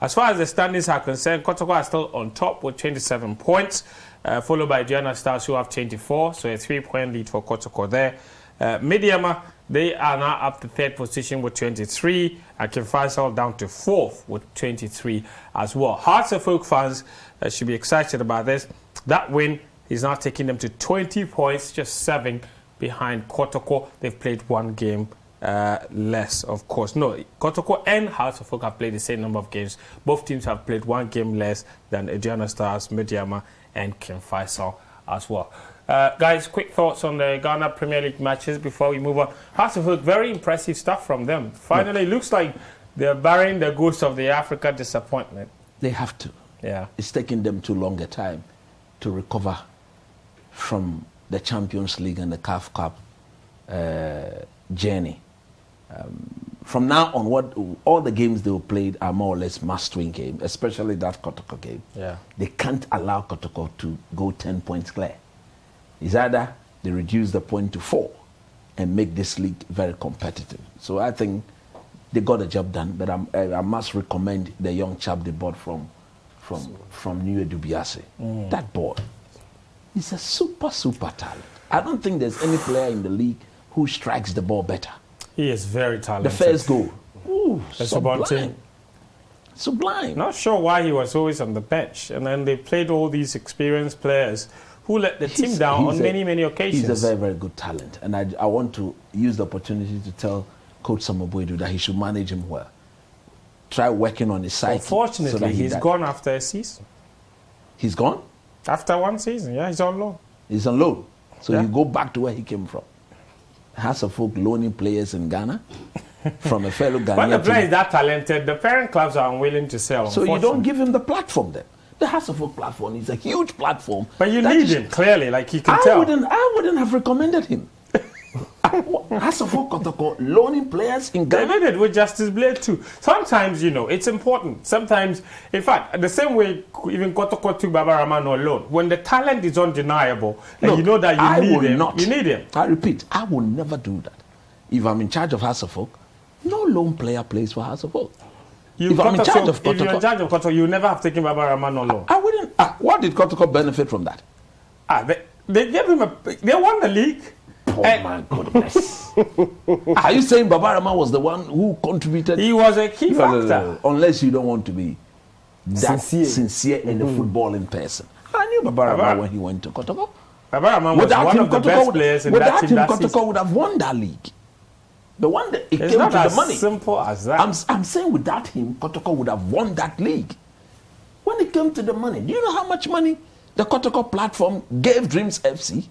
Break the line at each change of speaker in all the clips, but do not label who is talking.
As far as the standings are concerned, Kotoko are still on top with 27 points, followed by Gianna Stars, who have 24, so a 3-point lead for Kotoko there. Midiama, they are now up to 3rd position with 23, and King Faisal down to 4th with 23 as well. Hearts of Oak fans should be excited about this. That win is now taking them to 20 points, just 7 behind Kotoko. They've played 1 game less, of course. No, Kotoko and Hearts of Oak have played the same number of games. Both teams have played 1 game less than Gianna Stars, Midiama, and King Faisal as well. Guys, quick thoughts on the Ghana Premier League matches before we move on. Hearts of Oak, very impressive stuff from them. Finally, looks like they're burying the ghost of the Africa disappointment.
They have to.
Yeah.
It's taking them too long a time to recover from the Champions League and the CAF Cup journey. From now on, all the games they have played are more or less must-win games, especially that Kotoko game.
Yeah.
They can't allow Kotoko to go 10 points clear. It's either they reduce the point to 4 and make this league very competitive. So I think they got the job done, but I must recommend the young chap they bought from New Dubiase. That boy, he's a super talent. I don't think there's any player in the league who strikes the ball better.
He is very talented.
The first goal, sublime. Sublime.
Not sure why he was always on the bench, and then they played all these experienced players who let the team down on many occasions.
He's a very, very good talent, and I want to use the opportunity to tell Coach Samobuedu that he should manage him well. Try working on his psyche.
Unfortunately, so he's gone after a season.
He's gone?
After 1 season, yeah, he's on loan.
He's on loan. So you go back to where he came from. Hearts of Oak loaning players in Ghana from a fellow Ghanaian.
When the player is that talented, the parent clubs are unwilling to sell.
So you don't give him the platform then. The Hearts of Oak platform is a huge platform.
But you need him, clearly, like you can tell.
I wouldn't have recommended him. Hearts of Oak Kotoko loaning players in Ghana.
They did it with Justice Blade too. Sometimes, it's important. Sometimes, in fact, the same way even Kotoko took Baba Rahman on loan. When the talent is undeniable, and you know that you need him.
I repeat, I will never do that. If I'm in charge of Hearts of Oak, no lone player plays for Hearts of Oak.
If you're in charge of Kotoko, you never have taken Baba Rahman on loan.
I wouldn't. What did Kotoko benefit from that?
They gave him they won the league.
Oh my goodness. Are you saying Baba Rahman was the one who contributed?
He was a key factor.
No. Unless you don't want to be that sincere in the footballing person. I knew Baba Rahman when he went to Kotoko.
Baba Rahman was one of the best players in that team.
Without him, Kotoko would have won that league. The one that it came to the money.
It's simple as that.
I'm saying without him, Kotoko would have won that league. When it came to the money, do you know how much money the Kotoko platform gave Dreams FC?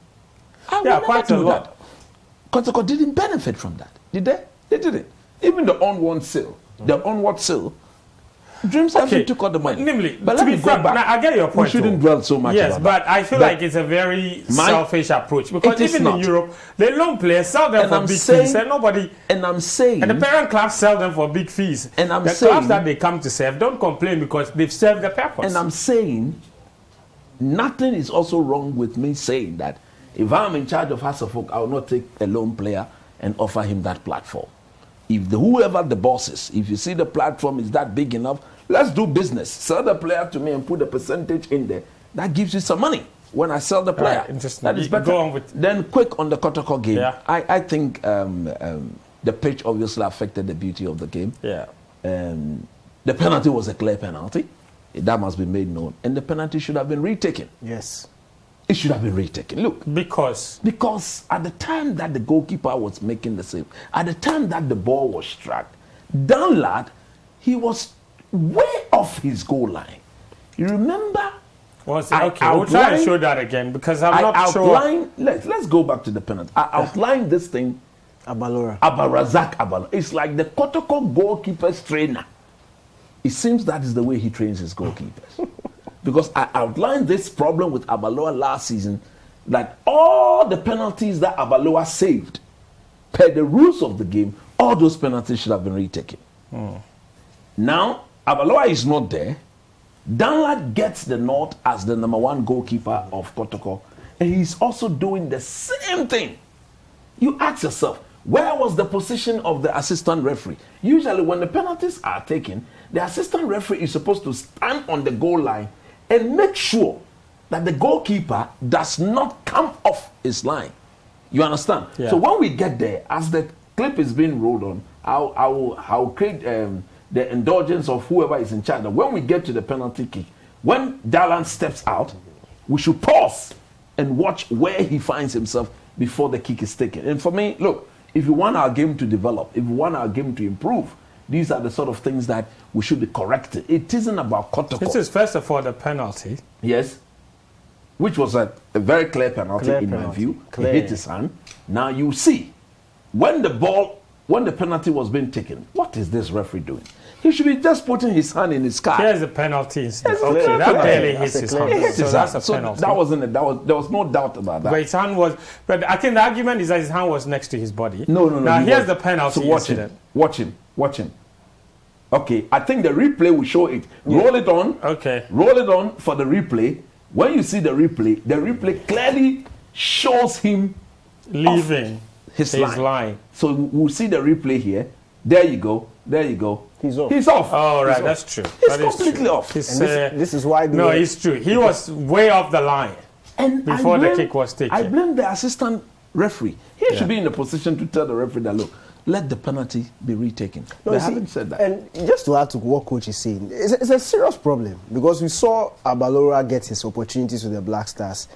Quite a lot.
Kotoko didn't benefit from that, did they? They didn't. Even the onward sale, Dreams FC took all the money.
Nimley,
but let me go back.
I get your point.
We shouldn't dwell so much.
Yes, but I feel like it's a very selfish approach because even in Europe, the loan players sell them for big fees, and nobody.
And I'm saying,
and the parent clubs sell them for big fees.
And I'm
the
saying,
clubs that they come to serve don't complain because they've served the purpose.
And I'm saying, nothing is also wrong with me saying that if I'm in charge of Hearts of Oak, I will not take a lone player and offer him that platform. If whoever the boss is, if you see the platform is that big enough, let's do business. Sell the player to me and put a percentage in there. That gives you some money when I sell the player.
Right, interesting.
That is better.
Go on with
then quick on the Kotoko game. Yeah. I think the pitch obviously affected the beauty of the game.
Yeah.
The penalty was a clear penalty. That must be made known. And the penalty should have been retaken.
Yes.
It should have been retaken. Look.
Because
at the time that the goalkeeper was making the save, at the time that the ball was struck, Danlad, he was way off his goal line. You remember?
We'll try to show that again because I'm not sure.
Let's go back to the penalty. I outlined this thing. Abarazak Abalola. It's like the Kotoko goalkeeper's trainer. It seems that is the way he trains his goalkeepers. Because I outlined this problem with Abalola last season, that all the penalties that Abalola saved, per the rules of the game, all those penalties should have been retaken. Now, Abalola is not there. Danlad gets the nod as the #1 goalkeeper of Kotoko, and he's also doing the same thing. You ask yourself, where was the position of the assistant referee? Usually when the penalties are taken, The assistant referee is supposed to stand on the goal line and make sure that the goalkeeper does not come off his line. You understand?
Yeah.
So when we get there, as the clip is being rolled on, I'll create the indulgence of whoever is in charge. When we get to the penalty kick, when Dalan steps out, we should pause and watch where he finds himself before the kick is taken. And for me, look, if you want our game to develop, if you want our game to improve, these are the sort of things that we should be corrected. It isn't about Kotoko.
This is first of all the penalty.
Yes. Which was a very clear penalty my view.
Clear.
He hit his hand. Now you see, when the penalty was being taken, what is this referee doing? He should be just putting his hand in his car.
Here's the penalty.
Yes,
Okay,
clear.
that barely hits
That's
his
a clear.
hand.
He hit
So
his
that's
hand.
a
So
penalty.
that wasn't it. There was no doubt about that.
But his hand was. But I think the argument is that his hand was next to his body.
No.
Now
he
here's
was-
the penalty
So watch
incident.
him. Watch him. Okay, I think the replay will show it. Roll it on.
Okay.
Roll it on for the replay. When you see the replay clearly shows him
Leaving
his
line.
line. So we'll see the replay here. There you go.
He's off.
He's off.
Oh, right,
He's
that's
off.
true.
He's
That is
completely
true.
off.
He's,
And this is why.
no, it's true. He was way off the line.
And
Before the kick was taken.
I blame the assistant referee. He
Yeah.
should be in a position to tell the referee that, look, let the penalty be retaken.
No,
They
you see,
haven't said that.
And just to add to what coach is saying, it's a serious problem because we saw Abalora get his opportunities with the Black Stars.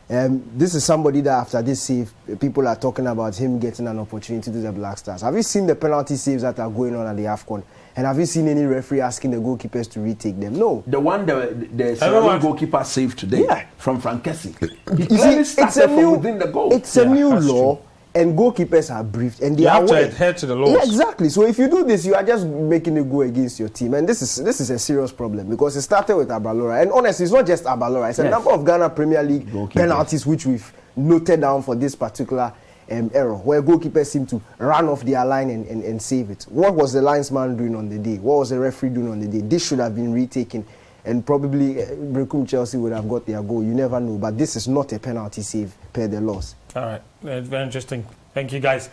This is somebody that after this save, people are talking about him getting an opportunity to the Black Stars. Have you seen the penalty saves that are going on at the AFCON? And have you seen any referee asking the goalkeepers to retake them? No.
The one the Sierra Leone goalkeeper saved today from Frankesi. He
You
clearly
see,
started from within the goal.
It's a new
that's
law, and goalkeepers are briefed, and they
You
are
have to
aware.
adhere to the laws.
Yeah, exactly. So if you do this, you are just making it go against your team, and this is a serious problem because it started with Abalora, and honestly, it's not just Abalora. It's a number of Ghana Premier League
Goalkeepers.
penalties which we've noted down for this particular error, where goalkeepers seem to run off their line and save it. What was the linesman doing on the day? What was the referee doing on the day? This should have been retaken, and probably Brekum Chelsea would have got their goal. You never know, but this is not a penalty save per the laws.
All right. Very interesting. Thank you, guys.